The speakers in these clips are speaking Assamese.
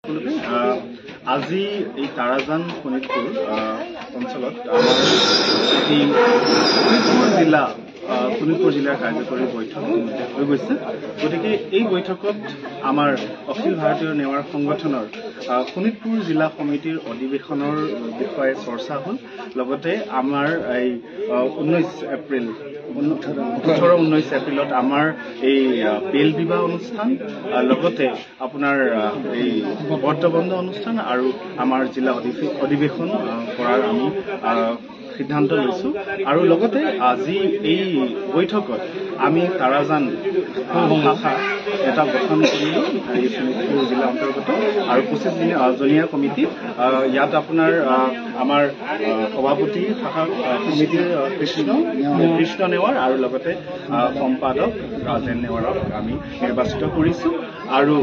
আজি এই তাৰাজান শোণিতপুৰ অঞ্চলত শোণিতপুৰ জিলাৰ কাৰ্যকৰী বৈঠক হৈ গৈছে। গতিকে এই বৈঠকত আমাৰ অখিল ভাৰতীয় নেৱাৰ সংগঠনৰ শোণিতপুৰ জিলা সমিতিৰ অধিৱেশনৰ বিষয়ে চৰ্চা হ'ল। লগতে আমাৰ এই 19 এপ্ৰিলত আমাৰ এই বেল বিবাহ অনুষ্ঠান, লগতে আপোনাৰ এই বৰ্তবন্ধ অনুষ্ঠান আৰু আমাৰ জিলা অধিৱেশন কৰাৰ আমি সিদ্ধান্ত লৈছো। আৰু লগতে আজি এই বৈঠকত আমি তাৰাজান শাখা এটা গঠন কৰিলো এই শোণিতপুৰ জিলা অন্তৰ্গত আৰু 25জনীয়া কমিটি। ইয়াত আপোনাৰ আমাৰ সভাপতি শাখা সমিতিৰ কৃষ্ণ নেৱাৰ আৰু লগতে সম্পাদক ৰাজেন নেৱাৰক আমি নিৰ্বাচিত কৰিছো। আৰু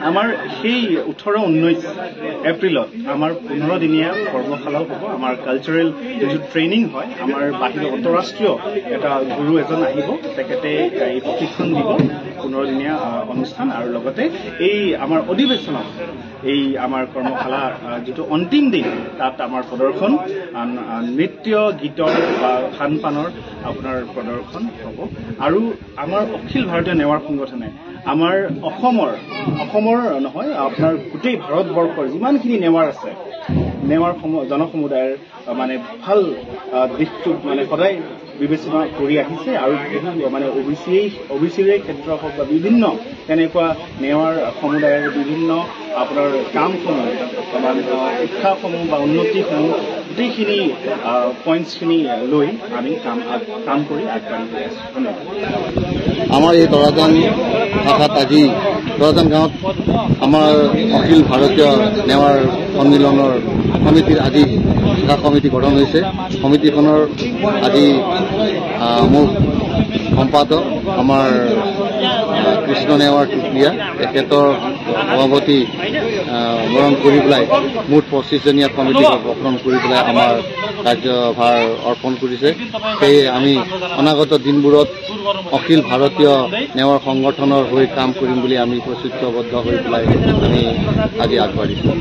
আমাৰ সেই 18-19 এপ্ৰিলত আমাৰ 15দিনীয়া কৰ্মশালাও হ'ব। আমাৰ কালচাৰেল যিটো ট্ৰেইনিং হয়, আমাৰ বাহিৰৰ আন্তঃৰাষ্ট্ৰীয় এটা গুৰু এজন আহিব, তেখেতে এই প্ৰশিক্ষণ দিব 15দিনীয়া অনুষ্ঠান। আৰু লগতে এই আমাৰ অধিৱেশনত এই আমাৰ কৰ্মশালাৰ যিটো অন্তিম দিন, তাত আমাৰ প্ৰদৰ্শন নৃত্য গীতৰ বা খান পানৰ আপোনাৰ প্ৰদৰ্শন হ'ব। আৰু আমাৰ অখিল ভাৰতীয় নেৱাৰ সংগঠনে আমাৰ অসমৰ নহয়, আপোনাৰ গোটেই ভাৰতবৰ্ষৰ যিমানখিনি নেৱাৰ আছে, নেৱাৰ জনসমুদায়ৰ মানে ভাল দিশটো মানে সদায় বিবেচনা কৰি আহিছে। আৰু মানে অবিচিৰে ক্ষেত্ৰ হওক বা বিভিন্ন তেনেকুৱা নেৱাৰ সমুদায়ৰ বিভিন্ন আপোনাৰ কামসমূহ মানে উৎসাহসমূহ বা উন্নতিসমূহ গোটেইখিনি পইণ্টছখিনি লৈ আমি কাম কৰি আগবাঢ়ি গৈ আছো। ধন্যবাদ। আমাৰ এই তৰাজান শাখাত আজি তৰাজান গাঁৱত আমাৰ অখিল ভাৰতীয় নেৱাৰ সন্মিলনৰ সমিতিৰ আজি শাখা সমিতি গঠন হৈছে। সমিতিখনৰ আজি মোক সম্পাদক আমাৰ কৃষ্ণ নেৱাৰ টুকলীয়া, তেখেতৰ সভাপতি বৰণ কৰি পেলাই মুঠ 25জনীয়া কমিটি গঠন কৰি পেলাই আমাৰ কাৰ্যভাৰ অৰ্পণ কৰিছে। সেয়ে আমি অনাগত দিনবোৰত অখিল ভাৰতীয় নেৱাৰ সংগঠনৰ হৈ কাম কৰিম বুলি আমি প্ৰতিশ্ৰুতিবদ্ধ হৈ পেলাই আমি আজি আগবাঢ়িছোঁ।